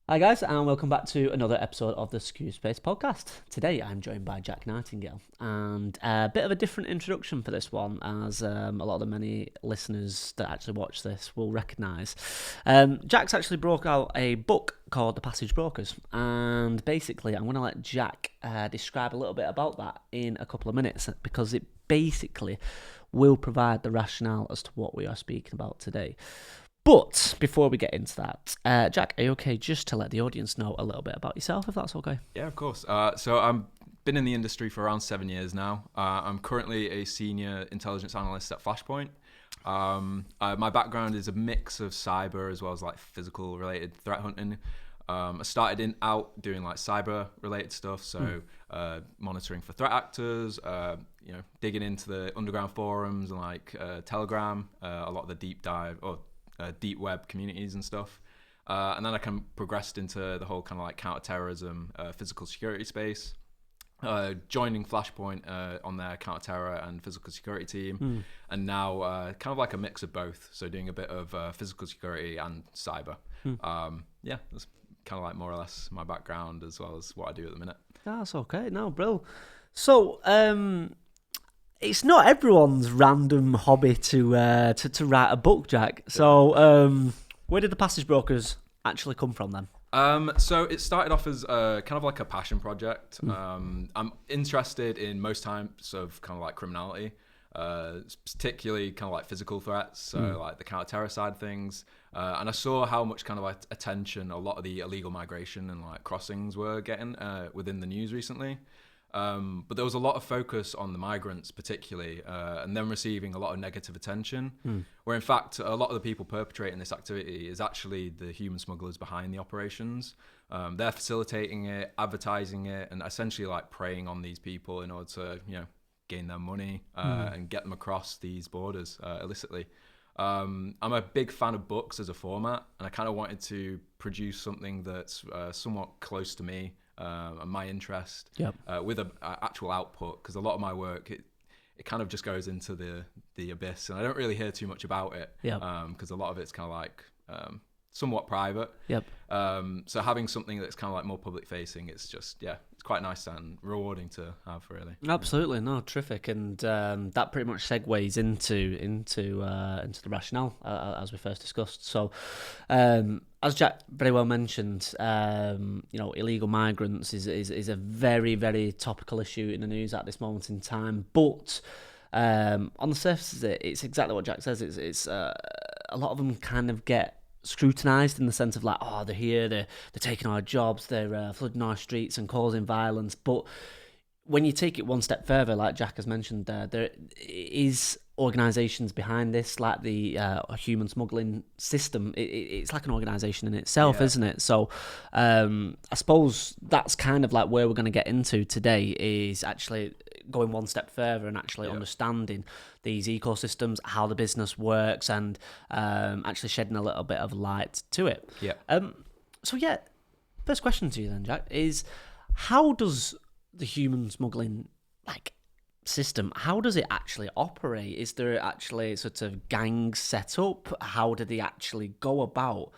Hi guys, and welcome back to another episode of the Skew Space podcast. Today I'm joined by Jack Nightingale, and a bit of a different introduction for this one, as a lot of the many listeners that actually watch this will recognise. Jack's actually broke out a book called The Passage Brokers, and basically I'm going to let Jack describe a little bit about that in a couple of minutes, because it basically will provide the rationale as to what we are speaking about today. But before we get into that, Jack, are you okay just to let the audience know a little bit about yourself, if that's okay? Yeah, of course. So I've been in the industry for around 7 years now. I'm currently a senior intelligence analyst at Flashpoint. My background is a mix of cyber as well as like physical related threat hunting. I started out doing like cyber related stuff, so monitoring for threat actors, digging into the underground forums and like Telegram, a lot of the deep dive or deep web communities and stuff. And then I kind of progressed into the whole kind of like counterterrorism, physical security space. Joining Flashpoint on their counter-terror and physical security team, and now kind of like a mix of both. So doing a bit of physical security and cyber. That's kind of like more or less my background as well as what I do at the minute. That's okay. No, bro. So, it's not everyone's random hobby to write a book, Jack. So, where did the Passage Brokers actually come from then? So it started off as kind of like a passion project. I'm interested in most types of kind of like criminality, particularly kind of like physical threats, so like the counter-terror side of things. And I saw how much kind of like attention a lot of the illegal migration and like crossings were getting within the news recently. But there was a lot of focus on the migrants particularly, and them receiving a lot of negative attention, where in fact a lot of the people perpetrating this activity is actually the human smugglers behind the operations. They're facilitating it, advertising it, and essentially like preying on these people in order to, gain their money and get them across these borders illicitly. I'm a big fan of books as a format, and I kind of wanted to produce something that's somewhat close to me and my interest, with an actual output, because a lot of my work it kind of just goes into the abyss, and I don't really hear too much about it, because a lot of it's kind of like somewhat private. So having something that's kind of like more public facing, it's just it's quite nice and rewarding to have, really. Absolutely, no, terrific, and that pretty much segues into the rationale as we first discussed. So, as Jack very well mentioned, illegal migrants is a very, very topical issue in the news at this moment in time. But on the surface, it's exactly what Jack says. It's a lot of them kind of get scrutinised in the sense of like, oh, they're here, they're taking our jobs, they're flooding our streets and causing violence. But when you take it one step further, like Jack has mentioned, there is organisations behind this, like the human smuggling system. It's like an organisation in itself, isn't it? So I suppose that's kind of like where we're going to get into today, is actually going one step further and actually understanding these ecosystems, how the business works, and actually shedding a little bit of light to it. First question to you then, Jack, is how does the human smuggling system, how does it actually operate? Is there actually sort of gangs set up? How do they actually go about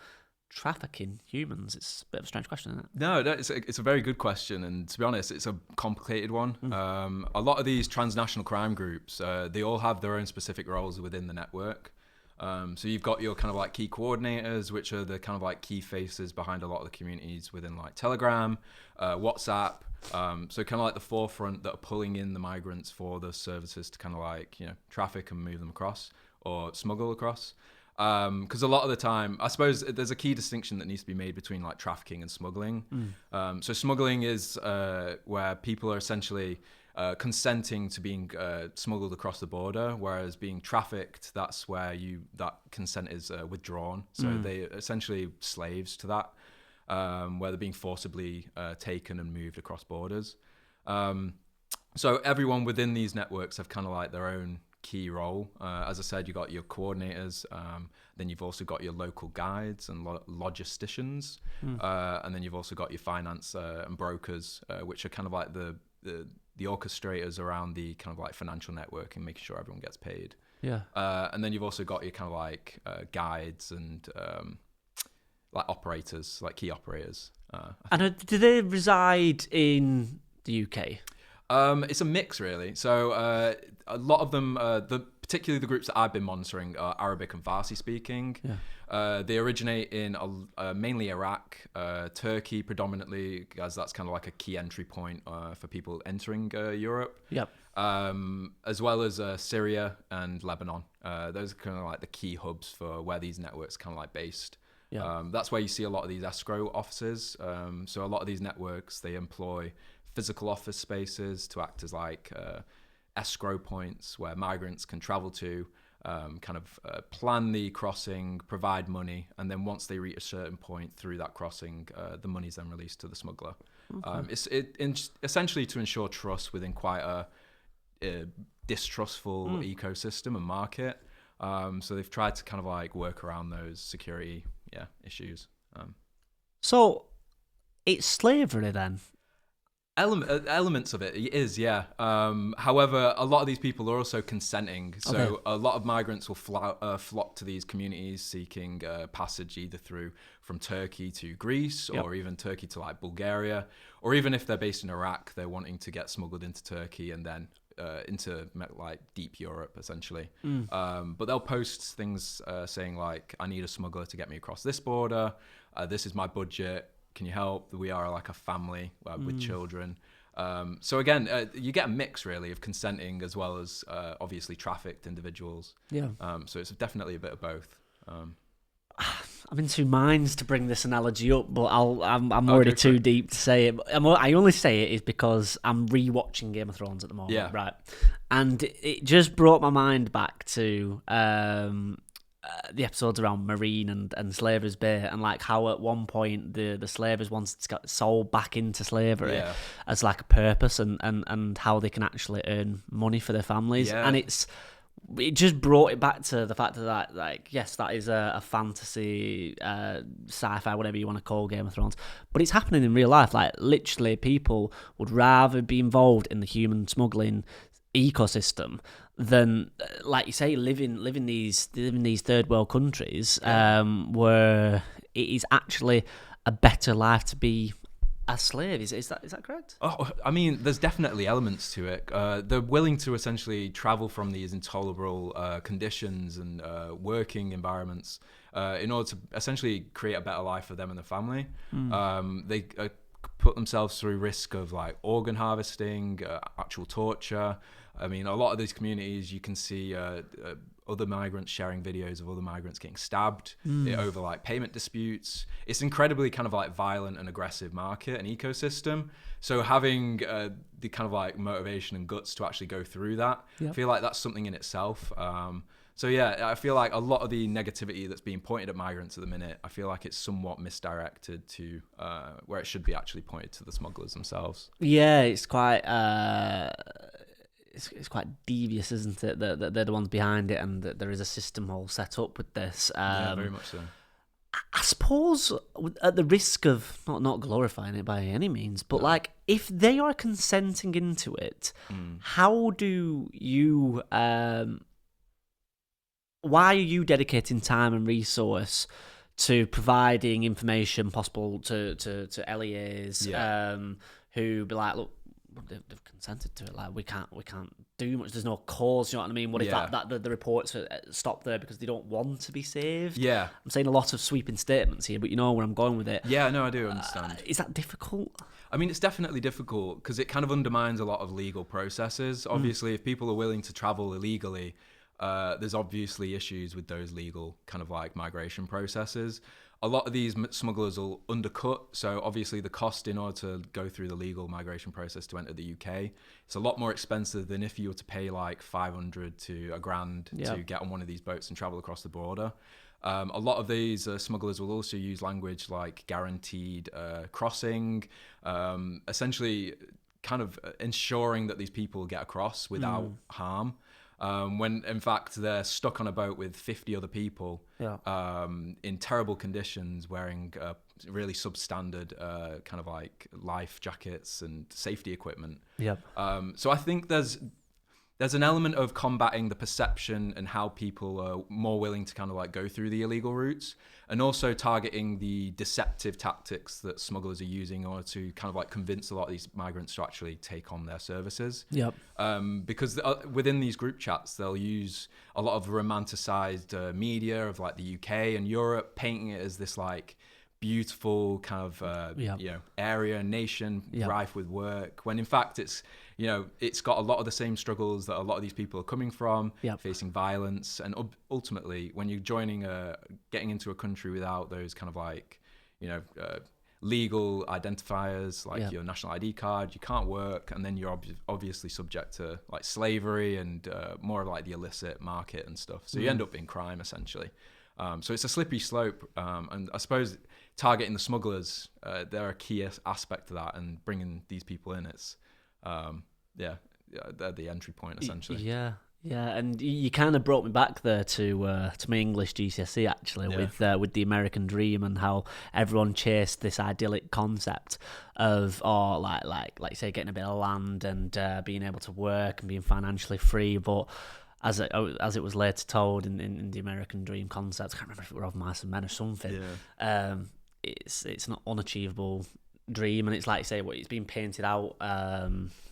trafficking humans? It's a bit of a strange question, isn't it? No, it's a very good question, and to be honest, it's a complicated one. A lot of these transnational crime groups, they all have their own specific roles within the network. So you've got your kind of like key coordinators, which are the kind of like key faces behind a lot of the communities within like Telegram, WhatsApp. So kind of like the forefront that are pulling in the migrants for the services to kind of like, traffic and move them across or smuggle across. Because a lot of the time, I suppose there's a key distinction that needs to be made between like trafficking and smuggling. So smuggling is where people are essentially consenting to being smuggled across the border, whereas being trafficked, that's where that consent is withdrawn. So they are essentially slaves to that, where they're being forcibly taken and moved across borders. So everyone within these networks have kind of like their own key role. As I said, you've got your coordinators, then you've also got your local guides and logisticians, and then you've also got your finance and brokers, which are kind of like the orchestrators around the kind of like financial network and making sure everyone gets paid. And then you've also got your kind of like guides and like operators, like key operators. And do they reside in the UK? It's a mix, really. So a lot of them, particularly the groups that I've been monitoring, are Arabic and Farsi speaking. Yeah. They originate in mainly Iraq, Turkey predominantly, as that's kind of like a key entry point for people entering Europe. Yep. As well as Syria and Lebanon. Those are kind of like the key hubs for where these networks kind of like based. Yeah. That's where you see a lot of these escrow offices. So a lot of these networks, they employ physical office spaces to act as like escrow points where migrants can travel to, plan the crossing, provide money, and then once they reach a certain point through that crossing, the money is then released to the smuggler. Okay. It's essentially to ensure trust within quite a distrustful ecosystem and market. So they've tried to kind of like work around those security issues. So it's slavery then? Elements of it is, yeah. However, a lot of these people are also consenting. So Okay. a lot of migrants will flock to these communities seeking passage either from Turkey to Greece, Yep. or even Turkey to like Bulgaria, or even if they're based in Iraq, they're wanting to get smuggled into Turkey and then into like deep Europe, essentially. But they'll post things saying like, I need a smuggler to get me across this border. This is my budget. Can you help? We are like a family with children. So again, you get a mix really of consenting as well as obviously trafficked individuals. Yeah. So it's definitely a bit of both. I'm in two minds to bring this analogy up, but I'm already too deep to say it. I only say it is because I'm rewatching Game of Thrones at the moment, Yeah. right? And it just brought my mind back to the episodes around Marine and Slaver's Bay, and like how at one point the slavers wanted to get sold back into slavery as like a purpose, and how they can actually earn money for their families, and it just brought it back to the fact that, like, yes, that is a fantasy, sci-fi, whatever you want to call Game of Thrones, but it's happening in real life. Like, literally, people would rather be involved in the human smuggling ecosystem than, like you say, live in these third world countries, where it is actually a better life to be a slave. Is that correct? Oh, I mean, there's definitely elements to it. They're willing to essentially travel from these intolerable conditions and working environments in order to essentially create a better life for them and their family. They put themselves through risk of like organ harvesting, actual torture. I mean, a lot of these communities, you can see other migrants sharing videos of other migrants getting stabbed over like payment disputes. It's incredibly kind of like violent and aggressive market and ecosystem. So having the kind of like motivation and guts to actually go through that, I feel like that's something in itself. So yeah, I feel like a lot of the negativity that's being pointed at migrants at the minute, I feel like it's somewhat misdirected to where it should be actually pointed to the smugglers themselves. Yeah, it's quite it's quite devious, isn't it? That they're the ones behind it, and that there is a system all set up with this. Yeah, very much so. I suppose, at the risk of not glorifying it by any means, but like, if they are consenting into it, how do you? Why are you dedicating time and resource to providing information possible to LEAs who be like, look, they've consented to it. Like, we can't do much. There's no cause. You know what I mean? What if the reports stop there because they don't want to be saved? Yeah, I'm saying a lot of sweeping statements here, but you know where I'm going with it. Yeah, no, I do understand. Is that difficult? I mean, it's definitely difficult because it kind of undermines a lot of legal processes. Obviously, if people are willing to travel illegally, there's obviously issues with those legal kind of like migration processes. A lot of these smugglers will undercut. So obviously the cost in order to go through the legal migration process to enter the UK, it's a lot more expensive than if you were to pay like 500 to £1,000 to get on one of these boats and travel across the border. A lot of these smugglers will also use language like guaranteed crossing, essentially kind of ensuring that these people get across without harm. When in fact they're stuck on a boat with 50 other people in terrible conditions, wearing really substandard kind of like life jackets and safety equipment. So I think there's there's an element of combating the perception and how people are more willing to kind of like go through the illegal routes, and also targeting the deceptive tactics that smugglers are using in order to kind of like convince a lot of these migrants to actually take on their services. Yep. Because within these group chats, they'll use a lot of romanticized media of like the UK and Europe, painting it as this like beautiful kind of area, nation rife with work, when in fact it's got a lot of the same struggles that a lot of these people are coming from, facing violence, and ultimately when you're getting into a country without those kind of like legal identifiers like your national ID card, you can't work, and then you're obviously subject to like slavery and more of like the illicit market and stuff, so you end up in crime essentially. So it's a slippery slope, and I suppose targeting the smugglers, they're a key aspect of that, and bringing these people in, it's they're the entry point essentially. Yeah, and you kind of brought me back there to my English GCSE actually, with the American dream and how everyone chased this idyllic concept of like say getting a bit of land and being able to work and being financially free, but as it was later told in the American dream concept, I can't remember if it were of Mice and Men or something. It's an unachievable dream, and it's like say what it's been painted out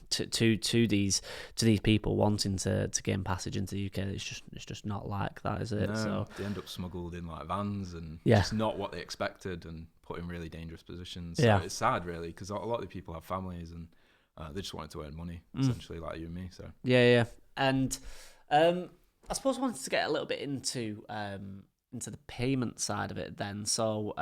to these people wanting to gain passage into the UK. It's just not like that, is it? No, so they end up smuggled in like vans, and just not what they expected, and put in really dangerous positions. So it's sad really, because a lot of the people have families, and they just wanted to earn money essentially, like you and me. So and I suppose I wanted to get a little bit into the payment side of it then. So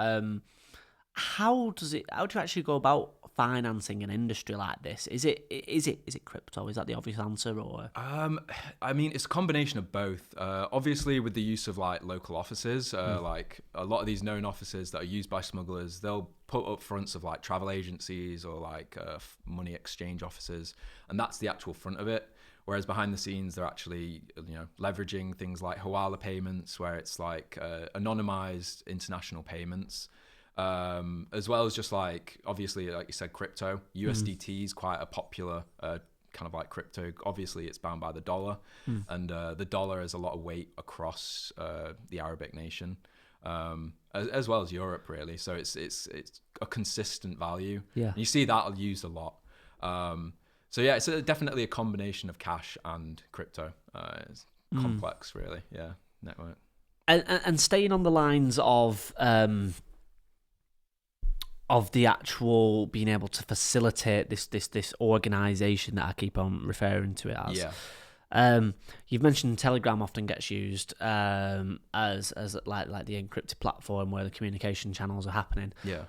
how do you actually go about financing an industry like this? Is it crypto? Is that the obvious answer, or? I mean, it's a combination of both. Obviously, with the use of like local offices, like a lot of these known offices that are used by smugglers, they'll put up fronts of like travel agencies or like money exchange offices, and that's the actual front of it. Whereas behind the scenes, they're actually leveraging things like Hawala payments, where it's like anonymized international payments. As well as just like, obviously, like you said, crypto. USDT is quite a popular kind of like crypto. Obviously, it's bound by the dollar, and the dollar has a lot of weight across the Arabic nation, as well as Europe, really. So it's a consistent value. Yeah, and you see that used a lot. So yeah, it's definitely a combination of cash and crypto. It's complex, really. Yeah, network. And staying on the lines of the actual being able to facilitate this organisation that I keep on referring to it as. Yeah. You've mentioned Telegram often gets used as like the encrypted platform where the communication channels are happening. Yeah.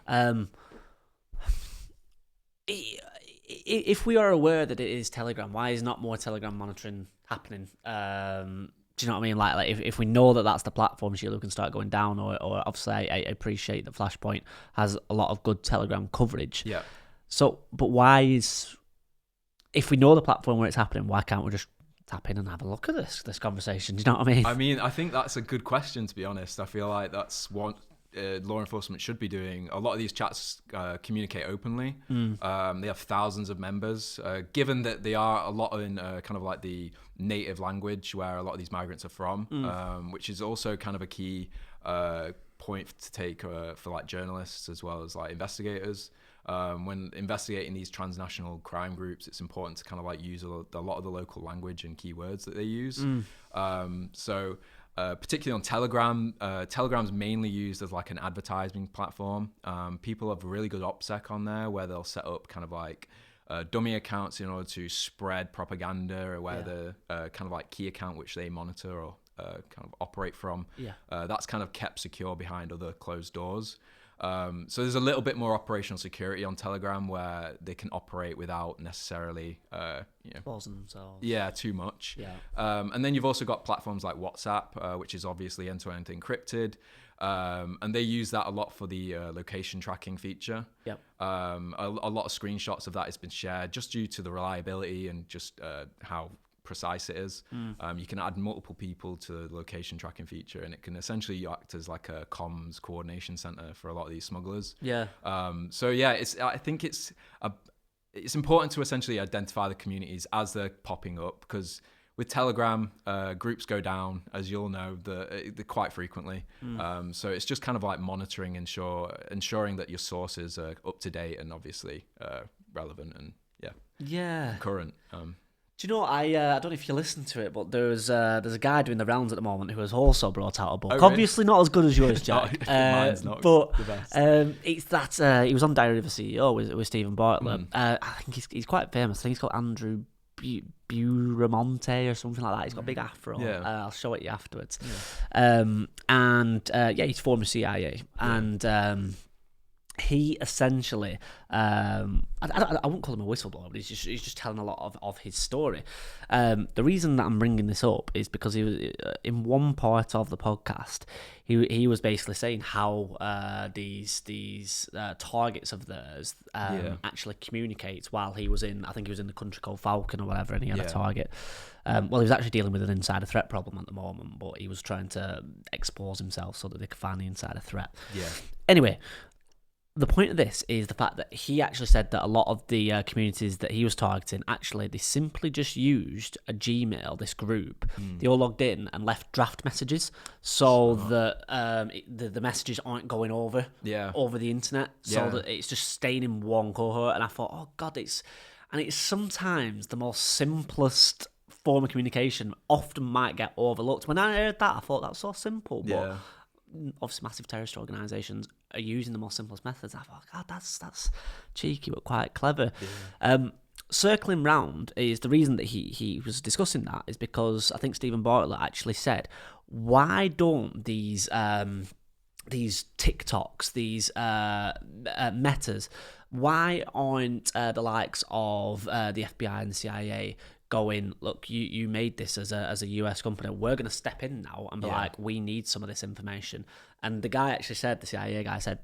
If we are aware that it is Telegram, why is not more Telegram monitoring happening? Do you know what I mean? Like if we know that that's the platform, surely we can start going down. Or obviously, I appreciate that Flashpoint has a lot of good Telegram coverage. Yeah. So, but if we know the platform where it's happening, why can't we just tap in and have a look at this conversation? Do you know what I mean? I think that's a good question, to be honest. I feel like that's what law enforcement should be doing. A lot of these chats communicate openly. They have thousands of members. Given that they are a lot in kind of like the native language where a lot of these migrants are from, which is also kind of a key point to take for like journalists as well as like investigators. When investigating these transnational crime groups, it's important to kind of like use a lot of the local language and keywords that they use. Particularly on Telegram, Telegram's mainly used as like an advertising platform. People have really good OPSEC on there where they'll set up kind of like dummy accounts in order to spread propaganda, or where the kind of like key account which they monitor or kind of operate from, that's kind of kept secure behind other closed doors. So there's a little bit more operational security on Telegram where they can operate without necessarily exposing themselves. Yeah, too much. And then you've also got platforms like WhatsApp, which is obviously end-to-end encrypted, and they use that a lot for the location tracking feature. A lot of screenshots of that has been shared just due to the reliability and just how precise it is. You can add multiple people to the location tracking feature, and it can essentially act as like a comms coordination center for a lot of these smugglers. I think it's important to essentially identify the communities as they're popping up, because with Telegram, groups go down, as you'll know, quite frequently. So it's just kind of like monitoring, ensuring that your sources are up to date and obviously relevant and current. Do you know, I don't know if you listened to it, but there's a guy doing the rounds at the moment who has also brought out a book. Oh, really? Obviously not as good as yours, Jack. Mine's not but the best. It's that he was on Diary of a CEO with Stephen Bartlett. I think he's quite famous. I think he's called Andrew Buramonte or something like that. He's got a big afro. Yeah. I'll show it you afterwards. Yeah. He's former CIA. And he essentially, I wouldn't call him a whistleblower, but he's just telling a lot of his story. The reason that I'm bringing this up is because he was in one part of the podcast. He was basically saying how these targets of theirs actually communicate while he was in. I think he was in the country called Falcon or whatever, and he had a target. Well, he was actually dealing with an insider threat problem at the moment, but he was trying to expose himself so that they could find the insider threat. Yeah. Anyway, the point of this is the fact that he actually said that a lot of the communities that he was targeting, actually, they simply just used a Gmail, this group. They all logged in and left draft messages so that the messages aren't going over the internet, so that it's just staying in one cohort. And I thought, oh, God, it's sometimes the most simplest form of communication often might get overlooked. When I heard that, I thought that's so simple, but obviously massive terrorist organisations are using the most simplest methods. I thought, God, that's cheeky but quite clever. Circling round is the reason that he was discussing that is because I think Stephen Bartlett actually said, why don't these TikToks, these metas, why aren't the likes of the FBI and the CIA going, look, you made this as a US company, we're going to step in now and be like, we need some of this information. And the guy actually said, the CIA guy said,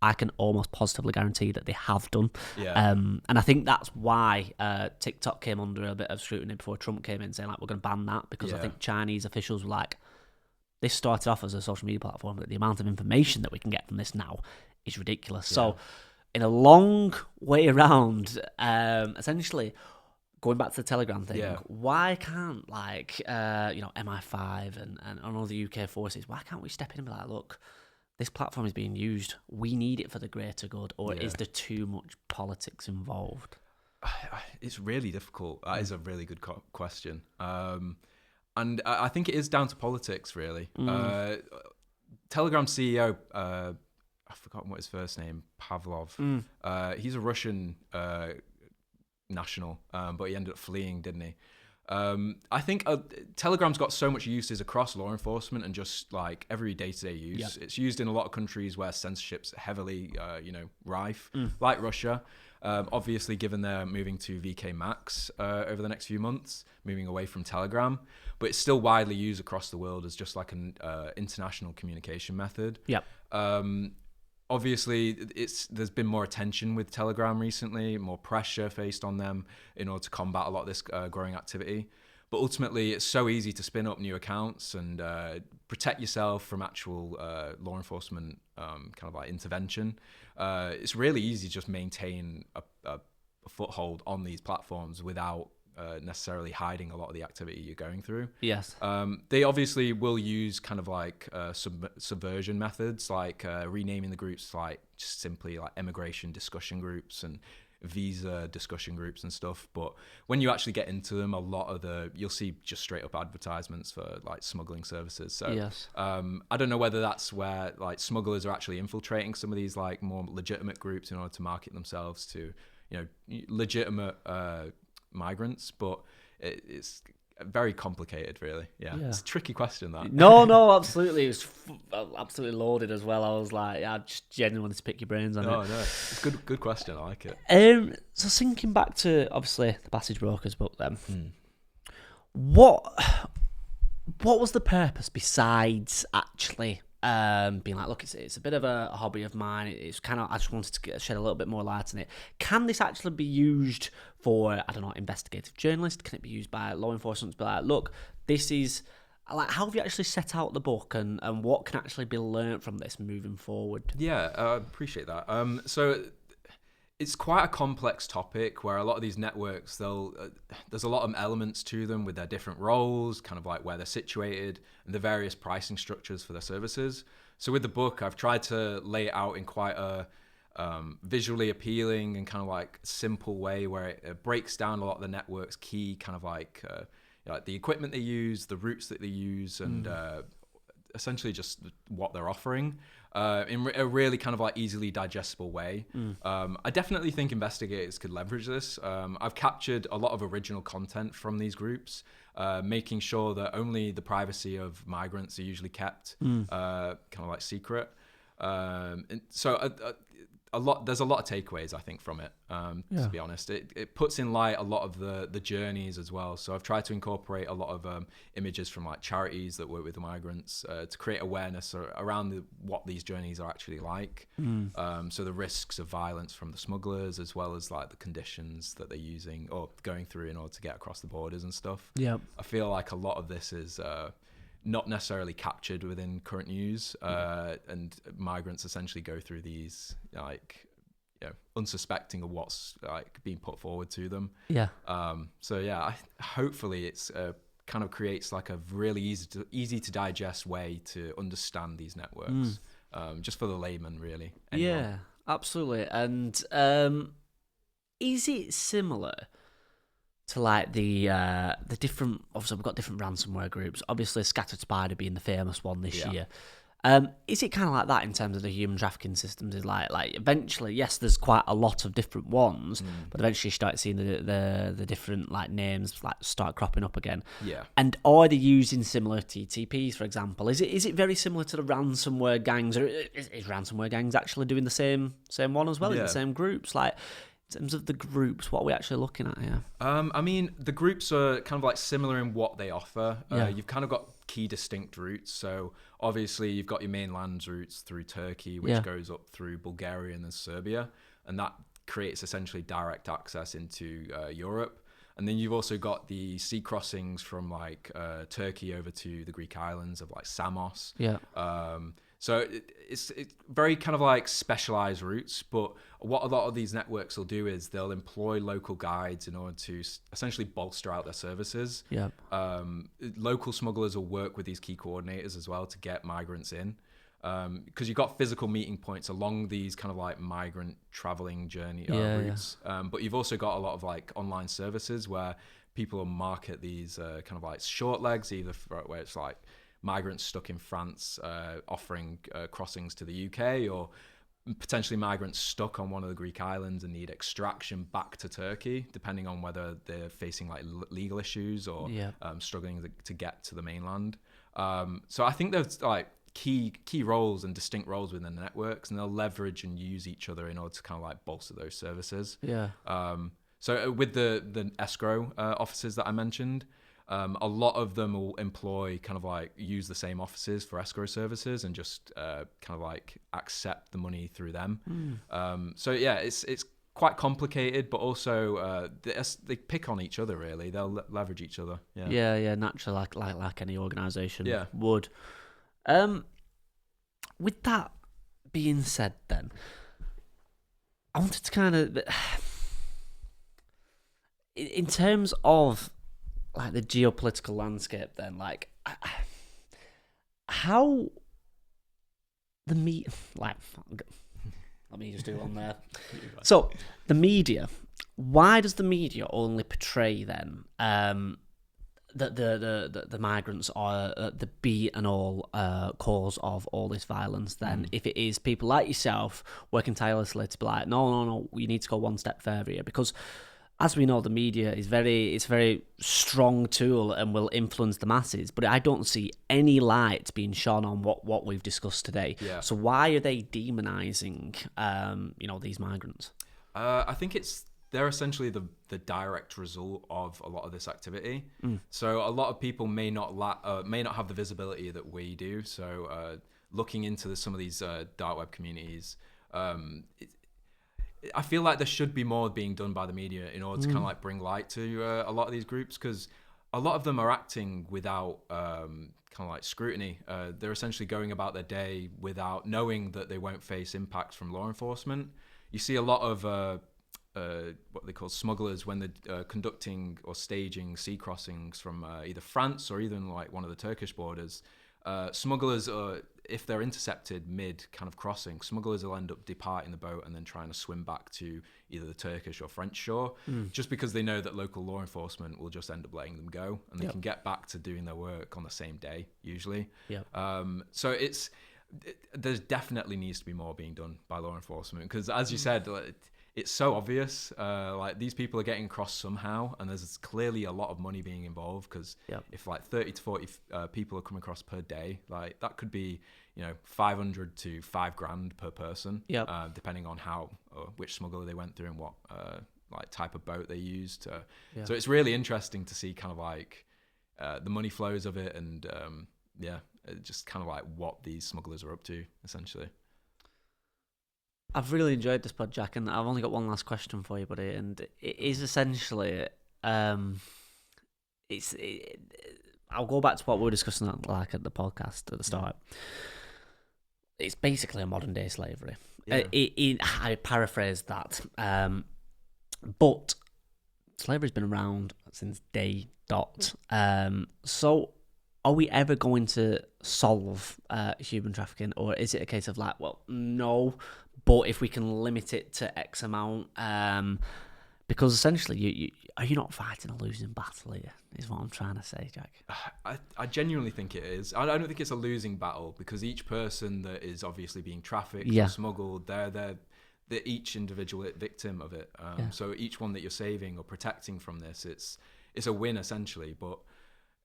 I can almost positively guarantee that they have done. And I think that's why TikTok came under a bit of scrutiny before Trump came in, saying like, we're going to ban that, because I think Chinese officials were like, this started off as a social media platform, but the amount of information that we can get from this now is ridiculous. So in a long way around, essentially, going back to the Telegram thing, why can't MI5 and all the UK forces, why can't we step in and be like, look, this platform is being used, we need it for the greater good, or is there too much politics involved? It's really difficult. That is a really good question. And I think it is down to politics, really. Telegram CEO, I've forgotten what his first name, Pavlov. He's a Russian national, but he ended up fleeing, didn't he? I think Telegram's got so much uses across law enforcement and just like every day-to-day use. It's used in a lot of countries where censorship's heavily, rife, like Russia. Obviously, given they're moving to VK Max over the next few months, moving away from Telegram, but it's still widely used across the world as just like an international communication method. Obviously, there's been more attention with Telegram recently, more pressure faced on them in order to combat a lot of this growing activity. But ultimately, it's so easy to spin up new accounts and protect yourself from actual law enforcement kind of like intervention. It's really easy to just maintain a foothold on these platforms without necessarily hiding a lot of the activity you're going through. They obviously will use kind of like subversion methods, like renaming the groups like just simply like immigration discussion groups and visa discussion groups and stuff. But when you actually get into them, a lot of you'll see just straight up advertisements for like smuggling services. So I don't know whether that's where like smugglers are actually infiltrating some of these like more legitimate groups in order to market themselves to, legitimate migrants, but it's very complicated, really. It's a tricky question, that. No, absolutely. It was absolutely loaded as well. I was like, I just genuinely wanted to pick your brains on it. No, it's a good question. I like it. So thinking back to obviously the Passage Brokers book, then, what was the purpose besides actually being like, look, it's a bit of a hobby of mine. It's kind of, I just wanted to shed a little bit more light on it. Can this actually be used for, I don't know, investigative journalists? Can it be used by law enforcement to be like, look, this is, like, how have you actually set out the book and what can actually be learned from this moving forward? I appreciate that. So It's quite a complex topic where a lot of these networks, there's a lot of elements to them with their different roles, kind of like where they're situated and the various pricing structures for their services. So with the book, I've tried to lay it out in quite a visually appealing and kind of like simple way where it breaks down a lot of the network's key kind of like the equipment they use, the routes that they use, and essentially just what they're offering in a really kind of like easily digestible way. I definitely think investigators could leverage this. I've captured a lot of original content from these groups, making sure that only the privacy of migrants are usually kept kind of like secret. And so there's a lot of takeaways, I think, from it, to be honest. It puts in light a lot of the journeys as well. So I've tried to incorporate a lot of images from like charities that work with the migrants to create awareness around what these journeys are actually like. So the risks of violence from the smugglers, as well as like the conditions that they're using or going through in order to get across the borders and stuff. Yeah, I feel like a lot of this is not necessarily captured within current news, and migrants essentially go through these like, unsuspecting of what's like being put forward to them. Hopefully it's kind of creates like a really easy to digest way to understand these networks, just for the layman, really. Anyone. Yeah, absolutely. And is it similar to like the different, obviously we've got different ransomware groups, obviously Scattered Spider being the famous one this year. Is it kind of like that in terms of the human trafficking systems? Is like eventually, yes, there's quite a lot of different ones, but eventually you start seeing the different like names like start cropping up again. And are they using similar TTPs, for example? Is it very similar to the ransomware gangs, or is ransomware gangs actually doing the same one as well in the same groups? Like, in terms of the groups, what are we actually looking at here? I mean, the groups are kind of like similar in what they offer. You've kind of got key distinct routes. So obviously you've got your mainland routes through Turkey, which goes up through Bulgaria and then Serbia. And that creates essentially direct access into Europe. And then you've also got the sea crossings from like Turkey over to the Greek islands of like Samos. So it's very kind of like specialized routes, but what a lot of these networks will do is they'll employ local guides in order to essentially bolster out their services. Local smugglers will work with these key coordinators as well to get migrants in, because you've got physical meeting points along these kind of like migrant traveling journey routes. But you've also got a lot of like online services where people will market these kind of like short legs, either where it's like migrants stuck in France offering crossings to the UK, or potentially migrants stuck on one of the Greek islands and need extraction back to Turkey, depending on whether they're facing like legal issues or struggling to get to the mainland. So I think there's like key roles and distinct roles within the networks, and they'll leverage and use each other in order to kind of like bolster those services. So with the escrow offices that I mentioned, a lot of them will employ kind of like use the same offices for escrow services and just kind of like accept the money through them. So yeah, it's quite complicated, but also they pick on each other, really. They'll leverage each other. Naturally, like any organisation would. With that being said, then I wanted to kind of, in terms of like the geopolitical landscape, then like how the let me just do it on there. So the media, why does the media only portray then that the migrants are the be and all cause of all this violence then, if it is people like yourself working tirelessly to be like, no, you need to go one step further here? Because as we know, the media is it's a very strong tool and will influence the masses, but I don't see any light being shone on what we've discussed today. So why are they demonizing these migrants? I think they're essentially the direct result of a lot of this activity. So a lot of people may not have the visibility that we do. So looking into some of these dark web communities, I feel like there should be more being done by the media in order to kind of like bring light to a lot of these groups, because a lot of them are acting without kind of like scrutiny. They're essentially going about their day without knowing that they won't face impacts from law enforcement. you see a lot of what they call smugglers when they're conducting or staging sea crossings from either France or even like one of the Turkish borders. Smugglers, if they're intercepted mid kind of crossing, smugglers will end up departing the boat and then trying to swim back to either the Turkish or French shore, just because they know that local law enforcement will just end up letting them go, and they can get back to doing their work on the same day usually. So there's definitely needs to be more being done by law enforcement, because as you said, it's so obvious. Like these people are getting across somehow, and there's clearly a lot of money being involved. Because if like 30 to 40 people are coming across per day, like that could be 500 to $5,000 per person, depending on how which smuggler they went through and what like type of boat they used. So it's really interesting to see kind of like the money flows of it, and just kind of like what these smugglers are up to essentially. I've really enjoyed this pod, Jack, and I've only got one last question for you, buddy. And it is essentially, I'll go back to what we were discussing at the podcast at the start. It's basically a modern day slavery. I paraphrase that, but slavery's been around since day dot. So, are we ever going to solve human trafficking, or is it a case of like, well, no, but if we can limit it to X amount, because essentially, are you not fighting a losing battle here? Is what I'm trying to say, Jack. I genuinely think it is. I don't think it's a losing battle, because each person that is obviously being trafficked or smuggled, they're each individual victim of it. So each one that you're saving or protecting from this, it's a win essentially. But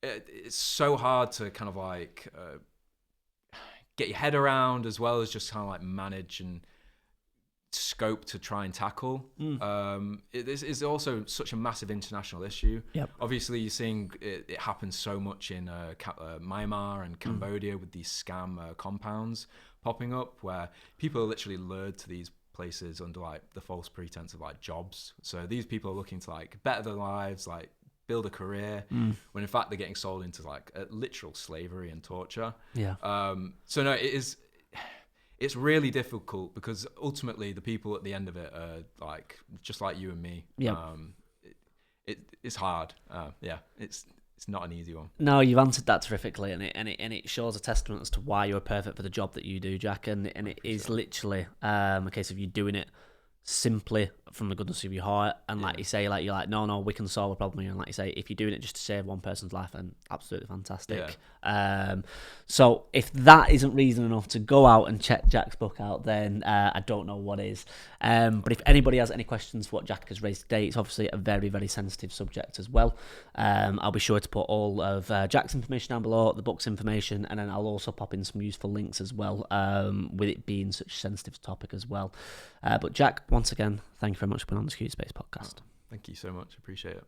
it's so hard to kind of like get your head around, as well as just kind of like manage and scope to try and tackle. It is also such a massive international issue. Obviously, you're seeing it happen so much in Myanmar and Cambodia with these scam compounds popping up, where people are literally lured to these places under like the false pretense of like jobs. So these people are looking to like better their lives, like build a career, when in fact they're getting sold into like literal slavery and torture. So no, it's really difficult, because ultimately the people at the end of it are like just like you and me. It's hard. It's not an easy one. No, you've answered that terrifically, and it shows a testament as to why you're perfect for the job that you do, Jack. And it is literally a case of you doing it simply from the goodness of your heart, and like you say, like you're like, no, we can solve a problem here. And like you say, if you're doing it just to save one person's life, then absolutely fantastic. So if that isn't reason enough to go out and check Jack's book out, then I don't know what is. But if anybody has any questions for what Jack has raised today, it's obviously a very, very sensitive subject as well. I'll be sure to put all of Jack's information down below, the book's information, and then I'll also pop in some useful links as well, with it being such a sensitive topic as well. But Jack, once again, thank you very much for being on the Q Space podcast. Thank you so much. Appreciate it.